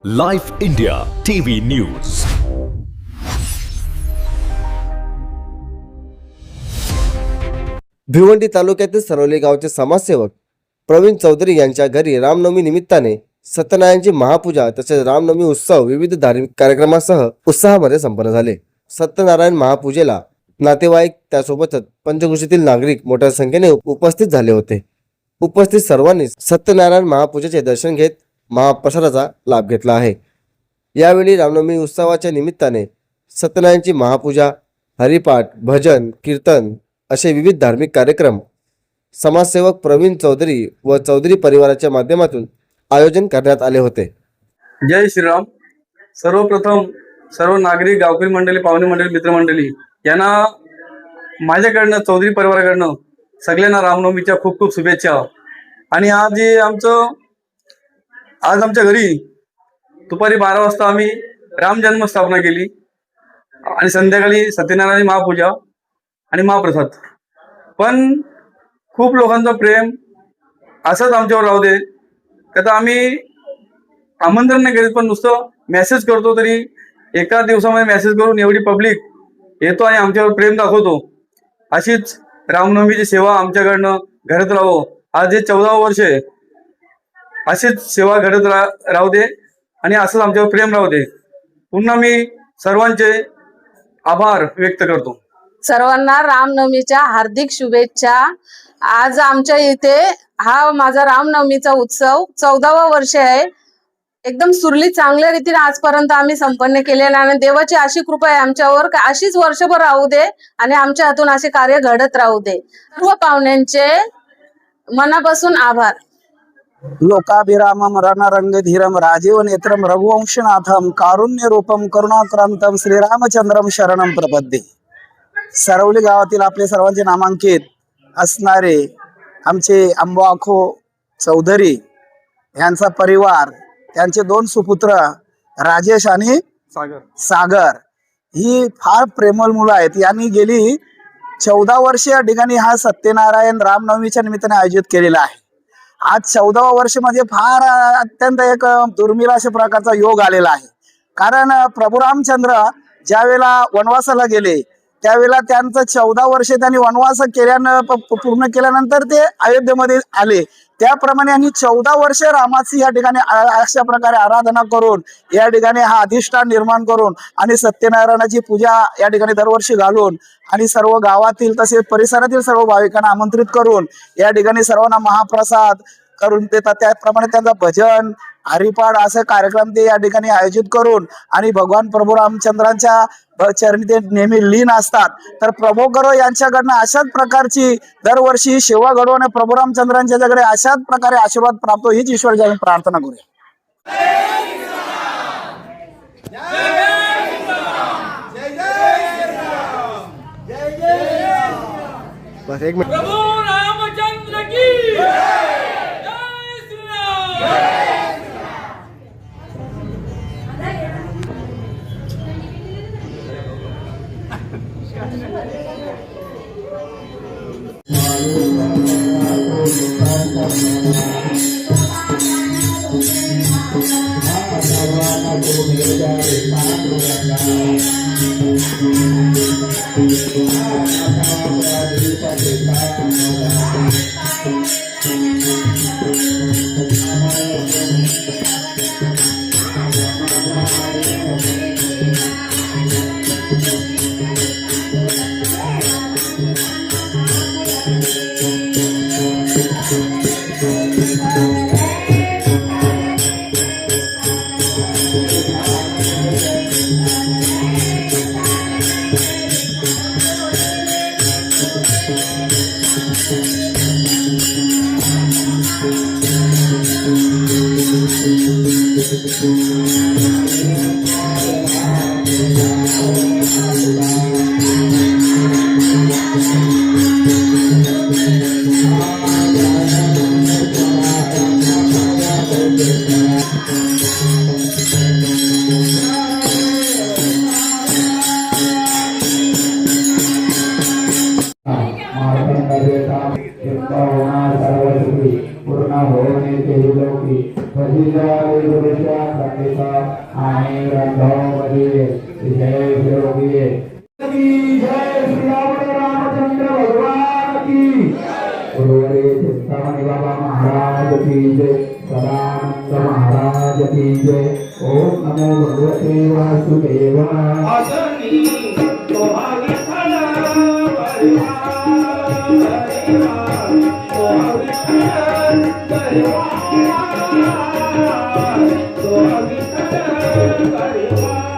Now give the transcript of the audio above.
Life India TV news. Bhiwandi तालुक्यातील सरवली गावचे समाजसेवक प्रवीण चौधरी यांच्या घरी रामनवमी निमित्ताने सत्यनारायणची महापूजा तसेच रामनवमी उत्सव विविध धार्मिक कार्यक्रमासह उत्साहामध्ये संपन्न झाले. सत्यनारायण महापूजेला नातेवाईक त्यासोबतच पंचक्रोशीतील नागरिक मोठ्या संख्येने उपस्थित झाले होते. उपस्थित सर्वांनी सत्यनारायण महापूजेचे दर्शन घेत महाप्रसादाचा लाभ घेतला आहे. यावेळी रामनवमी उत्सवाच्या निमित्ताने सत्यनारायणची महापूजा, हरिपाठ, भजन, कीर्तन असे विविध धार्मिक कार्यक्रम समाजसेवक प्रवीण चौधरी व चौधरी परिवाराच्या माध्यमातून आयोजन करण्यात आले होते. जय श्रीराम. सर्वप्रथम सर्व नागरिक, गावकरी मंडळी, पाहुणे मंडळी, मित्रमंडळी यांना माझ्याकडनं, चौधरी परिवाराकडनं सगळ्यांना रामनवमीच्या खूप खूप शुभेच्छा. आणि आज आमच्या घरी दुपारी 12 वाजता आम्ही राम जन्म स्थापना केली आणि संध्याकाळी सत्यनारायण महापूजा आणि महाप्रसाद. पण खूप लोकांचं प्रेम असंच आमच्यावर राहू दे. आता आम्ही आमंत्रण नाही करीत, पण नुसतं मेसेज करतो, तरी एका दिवसामध्ये मेसेज करून एवढी पब्लिक येतो आणि आमच्यावर प्रेम दाखवतो. अशीच रामनवमीची सेवा आमच्याकडनं घडत राहो. आज हे 14वं वर्ष आहे. अशीच सेवा घडत राहू दे आणि असंच आमच्यावर प्रेम राहू दे. पुन्हा मी सर्वांचे आभार व्यक्त करतो. सर्वांना रामनवमीच्या हार्दिक शुभेच्छा. आज आमच्या इथे हा माझा रामनवमीचा उत्सव 14वं वर्ष आहे. एकदम सुरळीत चांगल्या रीतीने आजपर्यंत आम्ही संपन्न केलेला आहे. देवाची अशी कृपा आहे आमच्यावर, अशीच वर्षभर राहू दे आणि आमच्या हातून असे कार्य घडत राहू दे. सर्व पाहुण्यांचे मनापासून आभार. लोकाभिरामम रणरंगधीरम राजीव नेत्रम रघुवंशनाथम कारुण्य रूपम करुणाक्रांतम श्रीरामचंद्रम शरणम प्रपद्ये. सरवली गावातील आपले सर्वांचे नामांकित असणारे आमचे अंबाखो चौधरी यांचा परिवार, त्यांचे 2 सुपुत्र राजेश आणि सागर ही फार प्रेमळ मुलं आहेत. यांनी गेली 14 वर्ष या ठिकाणी हा सत्यनारायण रामनवमीच्या निमित्ताने आयोजित केलेला आहे. आज 14वं वर्ष म्हणजे फार अत्यंत एक दुर्मिळ अशा प्रकारचा योग आलेला आहे. कारण प्रभू रामचंद्र ज्या वेळेला वनवासाला गेले त्यावेळेला त्यांचं 14 वर्ष त्यांनी वनवास पूर्ण केल्यानंतर ते अयोध्येमध्ये आले. त्याप्रमाणे यांनी 14 वर्ष रामाची या ठिकाणी अशा प्रकारे आराधना करून या ठिकाणी हा अधिष्ठान निर्माण करून आणि सत्यनारायणाची पूजा या ठिकाणी दरवर्षी घालून आणि सर्व गावातील तसेच परिसरातील सर्व भाविकांना आमंत्रित करून या ठिकाणी सर्वांना महाप्रसाद करून देतात. त्याप्रमाणे त्यांचा भजन, हरिपाठ असे कार्यक्रम ते या ठिकाणी आयोजित करून आणि भगवान प्रभू रामचंद्रांच्या चरणी ते नेहमी लीन असतात. तर प्रभू करो यांच्याकडनं अशाच प्रकारची दरवर्षी सेवा घडवून आणि प्रभू रामचंद्रांच्याकडे अशाच प्रकारे आशीर्वाद प्राप्त हो, हीच ईश्वराची आम्ही प्रार्थना करूया. बस एक मिनिट. प्रभु रामचंद्र की जय श्री राम. पूर्ण होने के लोकी आणि रंगोमध्ये विजय विरोधी जय श्रीराम रामचंद्र भगवान की गुरुवरे चिंतामणी बाबा महाराज की जय सदानंद महाराज की जय ओम नमो भगवते वासुदेवाय Hare